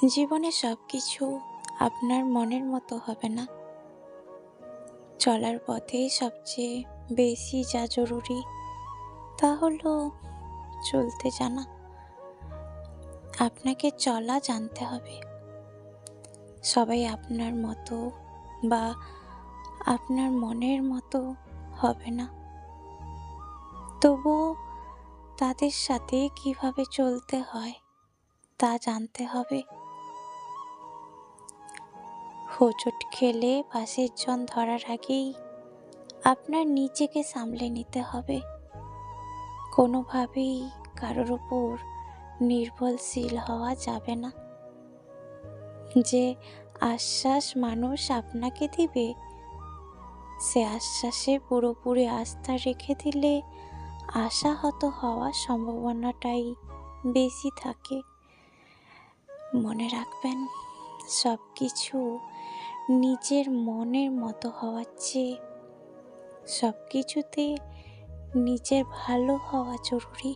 জীবনে সব কিছু আপনার মনের মতো হবে না। চলার পথেই সবচেয়ে বেশি যা জরুরি তা হলো চলতে জানা। আপনাকে চলা জানতে হবে। সবাই আপনার মতো বা আপনার মনের মতো হবে না, তবুও তাদের সাথে কিভাবে চলতে হয় তা জানতে হবে। হোঁচট খেলে পাশের জন ধরার আগেই আপনার নিজেকে সামলে নিতে হবে। কোনোভাবেই কারোর উপর নির্ভরশীল হওয়া যাবে না। যে আশ্বাস মানুষ আপনাকে দিবে, সে আশ্বাসে পুরোপুরি আস্থা রেখে দিলে আশাহত হওয়ার সম্ভাবনাটাই বেশি থাকে। মনে রাখবেন, সব কিছু নিজের মনের মতো হওয়ার চেয়ে সব কিছুতে নিজের ভালো হওয়া জরুরি।